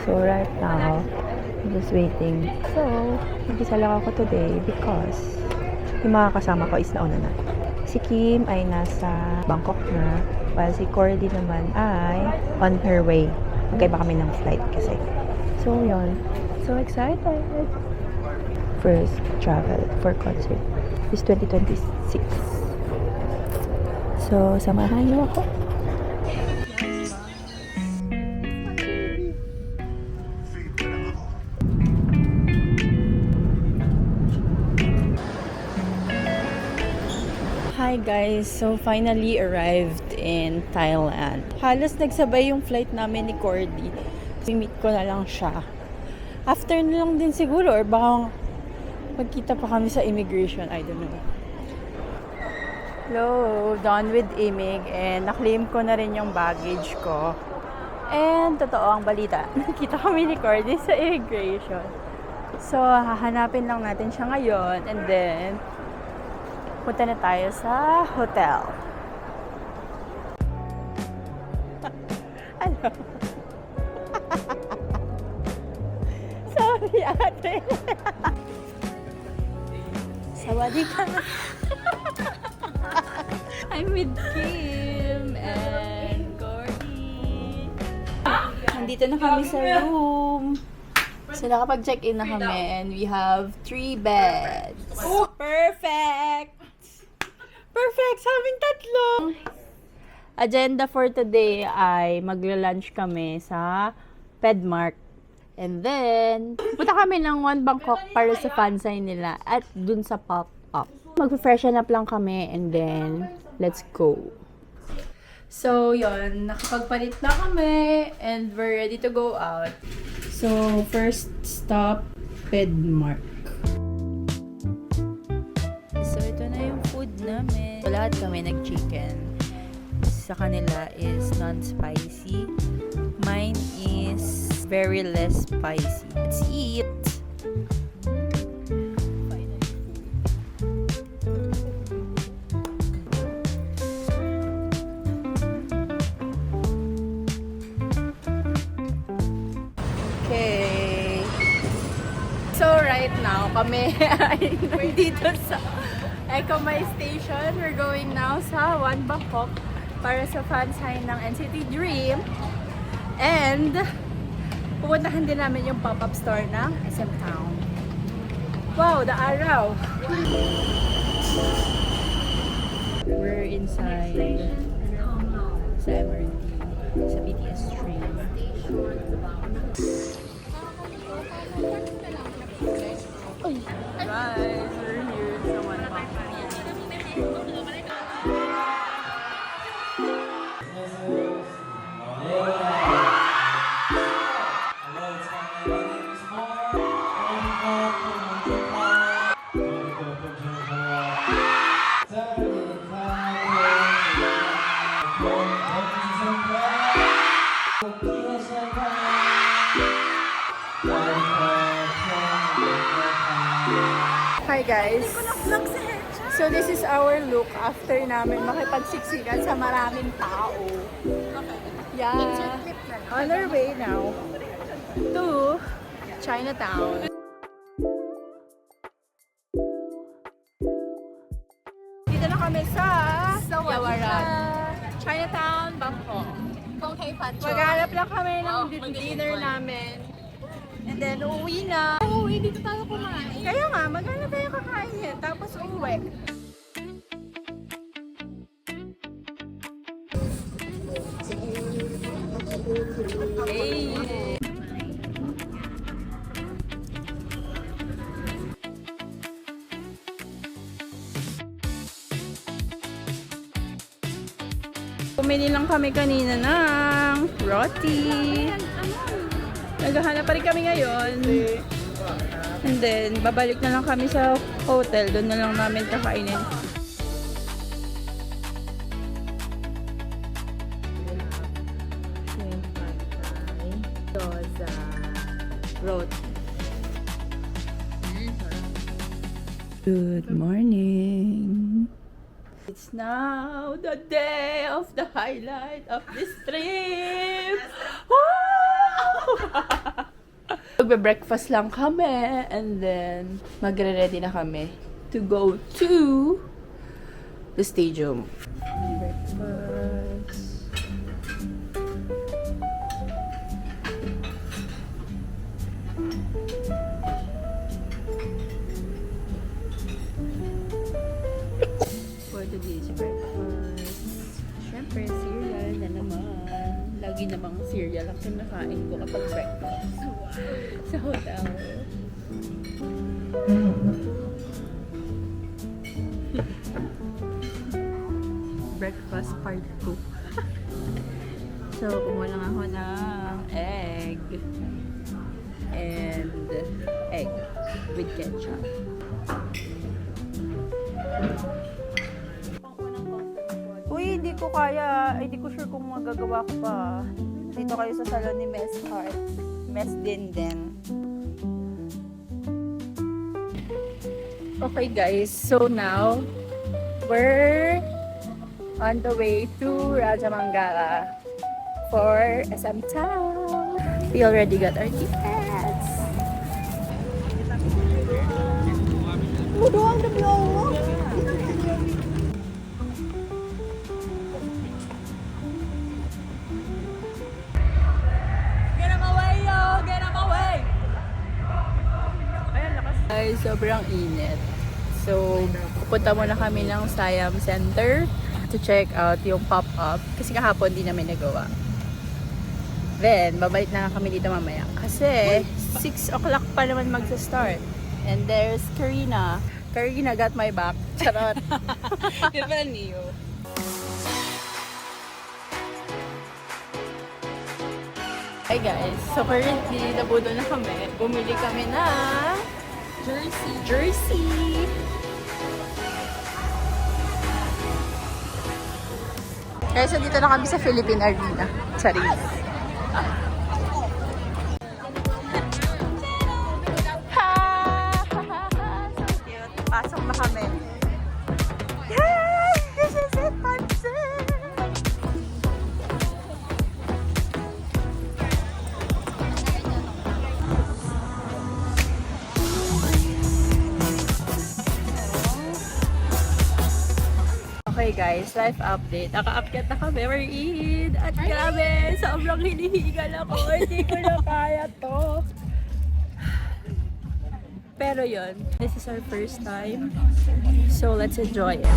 So right now, I'm just waiting. So, mag-isa lang ako today because yung mga kasama ko is nauna na. Si Kim ay nasa Bangkok na, while si Cordy naman ay on her way. Magkaiba kami ng flight kasi. So yun, so excited. First travel for concert is 2026. So, samahan niyo ako. Hi guys! So finally arrived in Thailand. Halos nagsabay yung flight namin ni Cordy. Meet ko na lang siya. After na lang din siguro or baka magkita pa kami sa immigration. I don't know. Hello! Done with imig and na-claim ko na rin yung baggage ko. And totoo ang balita. Nakita kami ni Cordy sa immigration. So hahanapin lang natin siya ngayon and then punta na tayo sa hotel. Ano? Sorry, ate. Sawadee ka. I'm with Kim and Gordy. Nandito na kami sa room. So, nakapag-check-in na kami and we have 3 beds. Perfect! Perfect! Sa aming tatlo! Agenda for today ay magla-lunch kami sa Pedmark. And then, punta kami ng One Bangkok para sa fansay nila at dun sa pop-up. Mag-freshen up lang kami and then, let's go. So, yun. Nakapagpalit na kami and we're ready to go out. So, first stop, Pedmark. So, ito na yung food namin. So, lahat kami nag-chicken. Sa kanila is non-spicy. Mine is very less spicy. Let's eat! Okay. So, right now, kami ay nandito sa Eco-My Station. We're going now sa One Bangkok para sa fansay ng NCT Dream. And, pupuntahan din namin yung pop-up store ng SM Town. Wow, the araw! We're inside sa MRT, sa BTS train. Guys, we're here sa One Bangkok. Hi guys! So this is our look after namin makipagsiksikan sa maraming tao. Yeah. On our way now to Chinatown. Dito na kami sa Yawaran. Chinatown, Bangkok. Maghanap lang kami ng dinner namin. And then, uuwi na. Uuwi, dito tayo kumain. Kaya nga, maghanap tayo kakain. Tapos uuwi. Hey! Pumili lang kami kanina ng roti. Naghahanap pa rin kami ngayon. And then, babalik na lang kami sa hotel. Doon na lang namin kakainin. Roti. Good morning. It's now the day of the highlight of this trip. Wow! Magbe-breakfast lang kami and then magre-ready na kami to go to the stadium. Breakfast. For today's breakfast, syempre cereal na naman. Lagi namang cereal ang kinakain ko kapag breakfast sa hotel. Breakfast part 2. So, kumuha lang ako ng egg and egg with ketchup. Uy, hindi ko kaya. Hindi ko sure kung magagawa ko pa. Dito kayo sa salon ni Mess Heart. Mess Dinden. Okay guys, so now we're on the way to Rajamangala for SM Town. We already got our tickets. Muduang na biyaw. Get him away, yo! Get him away! Ay, sobrang init. So, pupunta muna kami ng Siam Center to check out yung pop-up kasi kahapon di namin nagawa. Then, babalik na kami dito mamaya kasi 6 o'clock pa naman magsa-start. And there's Karina. Karina got my back. Charot. Diba niyo? Hi guys, so currently nabudol na kami. Bumili kami na jersey. Guys, so dito na kami sa Philippine Arena. Charis. So cute. Pasok na kami. Yay! This is it, Pansin! Okay guys, life update. Nakaakyat na kami, we're in. At grabe, sobrang hinihigal ako. Hindi ko na kaya to. Pero yun, this is our first time. So let's enjoy it.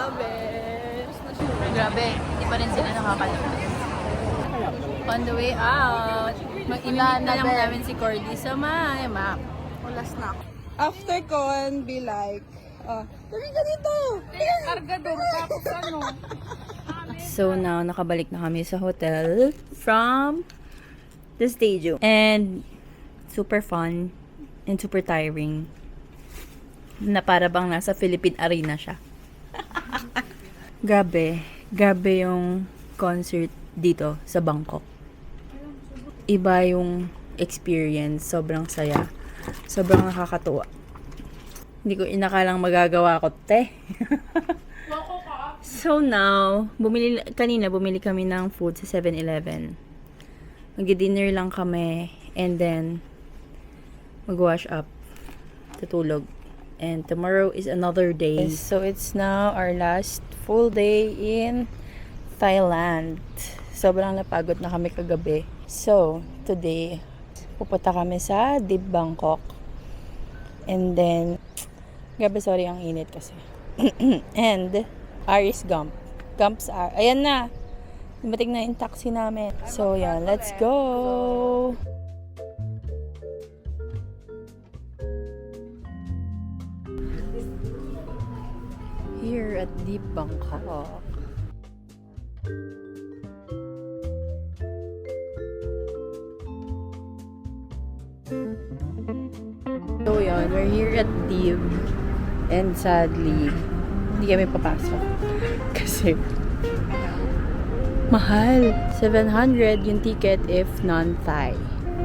namin. Grabe, hindi pa rin sila nakakalabas. On the way out, mag-iminit na lang namin si Cordy sa my map. Ulas na ako. After con, be like, dali ka dito! Cargador, tapos ano? So now, nakabalik na kami sa hotel from the stadium. And super fun and super tiring. Na para bang nasa Philippine Arena siya. Grabe yung concert dito sa Bangkok. Iba yung experience. Sobrang saya. Sobrang nakakatuwa. Hindi ko inakalang magagawa ko, te. So now, kanina bumili kami ng food sa 7-Eleven. Mag-dinner lang kami and then mag-wash up, tutulog. And tomorrow is another day. So it's now our last full day in Thailand. Sobrang napagod na kami kagabi. So, today, pupunta kami sa Deep Bangkok. And then, grabe, sorry, ang init kasi. And, Aris Gump. Gumps are, ayan na. Dumating na yung taxi namin. So, yan, let's go! Here at Deep Bangkok. So yun, we're here at Deep and sadly, hindi kami papasok kasi mahal. 700 yung ticket if non-Thai.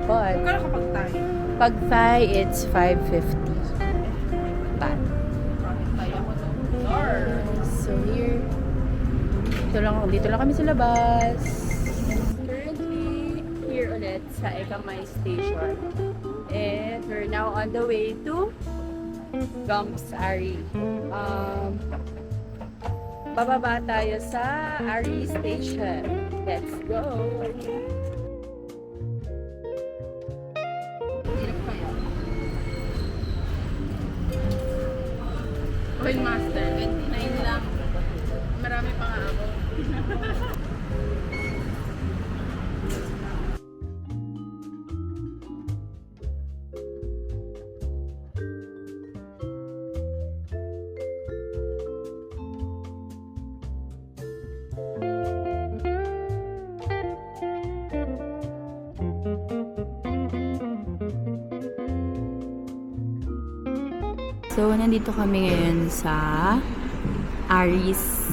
But Kaya kapag tayo. pag Thai, it's 550 baht. So here, dito lang kami sa labas. Currently, here ulit sa Ekamay Station. And we're now on the way to Gumps Ari. Bababa tayo sa Ari Station. Let's go! Oil Master, 29 lang. Marami pa nga ako. So, nandito kami ngayon sa Aris,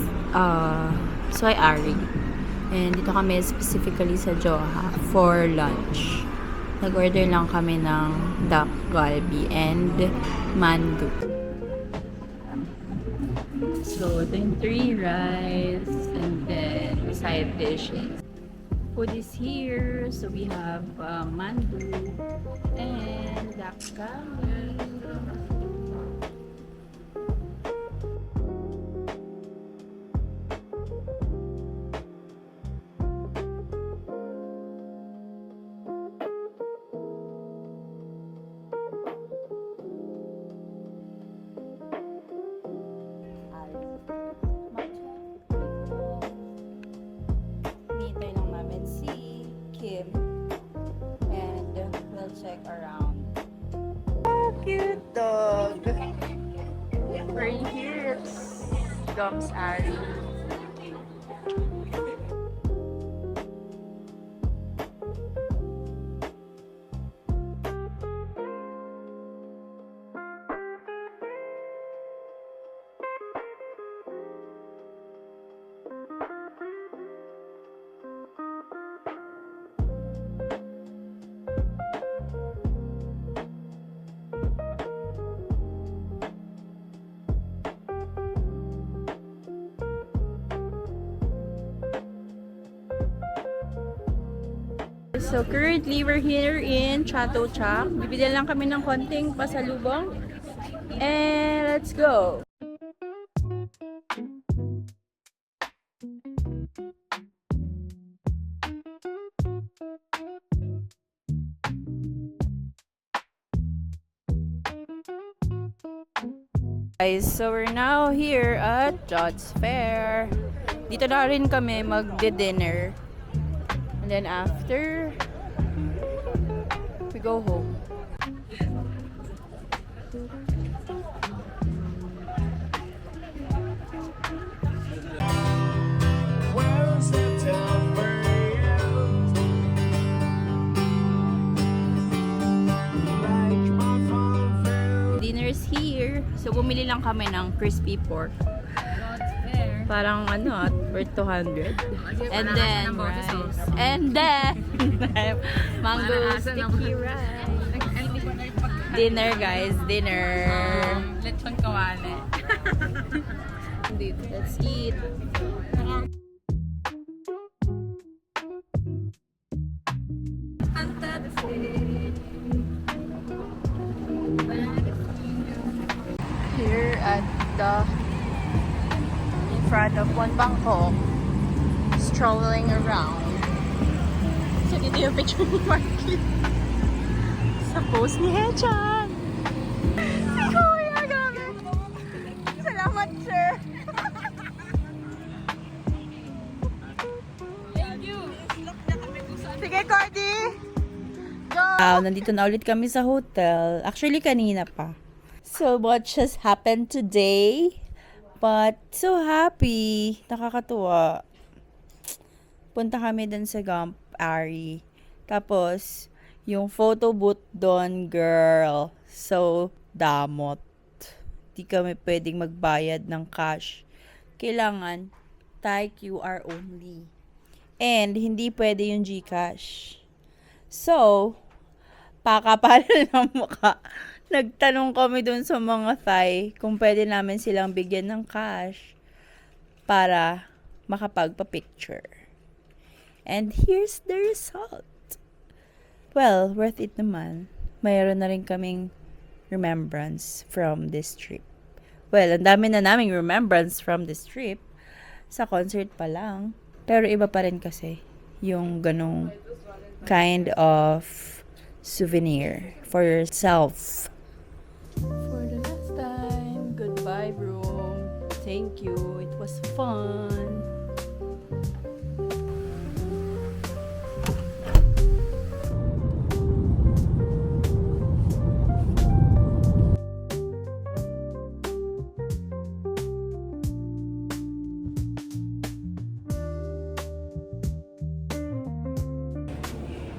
Soy Ari. And dito kami specifically sa Joha for lunch. Nag-order lang kami ng duck galbi and mandu. So, ito yung 3 rice and then side dishes. Food is here. So, we have mandu and duck galbi. Hinihintay lang namin si Kim and we'll check around. Cute dog! We're here. Gumps Ari. So currently, we're here in Chato Chak. Bibili lang kami ng konting pasalubong. And let's go! Guys, so we're now here at Jots Fair. Dito na rin kami magde-dinner. And then after, we go home. Dinner's here. So, bumili lang kami ng crispy pork. Parang ano, worth 200. And then, rice. And then, mango sticky rice. Dinner, guys. Dinner. Lechon kawali. Let's eat. Here at the in front of One Bangkok, strolling around. So dito yung picture ni Marky sa post ni Hechan. Si Kuya, gabi. Salamat, sir. Thank you. Sige, Cardi. Go! Nandito na ulit kami sa hotel. Actually, kanina pa. So, what just happened today? But, so happy. Nakakatuwa. Punta kami dun sa Gump Ari. Tapos, yung photo booth doon, girl. So, damot. Di kami pwedeng magbayad ng cash. Kailangan, Thai QR only. And, hindi pwede yung GCash. So, pakapal ng mukha. Nagtanong kami dun sa mga Thai kung pwede namin silang bigyan ng cash para makapagpa-picture. And here's the result. Well, worth it naman. Mayroon na rin kaming remembrance from this trip. Well, ang dami na naming remembrance from this trip. Sa concert pa lang. Pero iba pa rin kasi yung ganong kind of souvenir for yourself. For the last time, goodbye, room. Thank you. It was fun.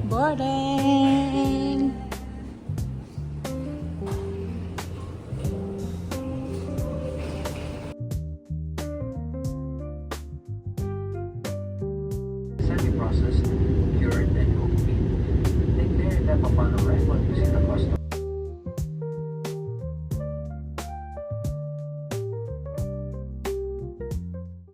Boarding! Assembly process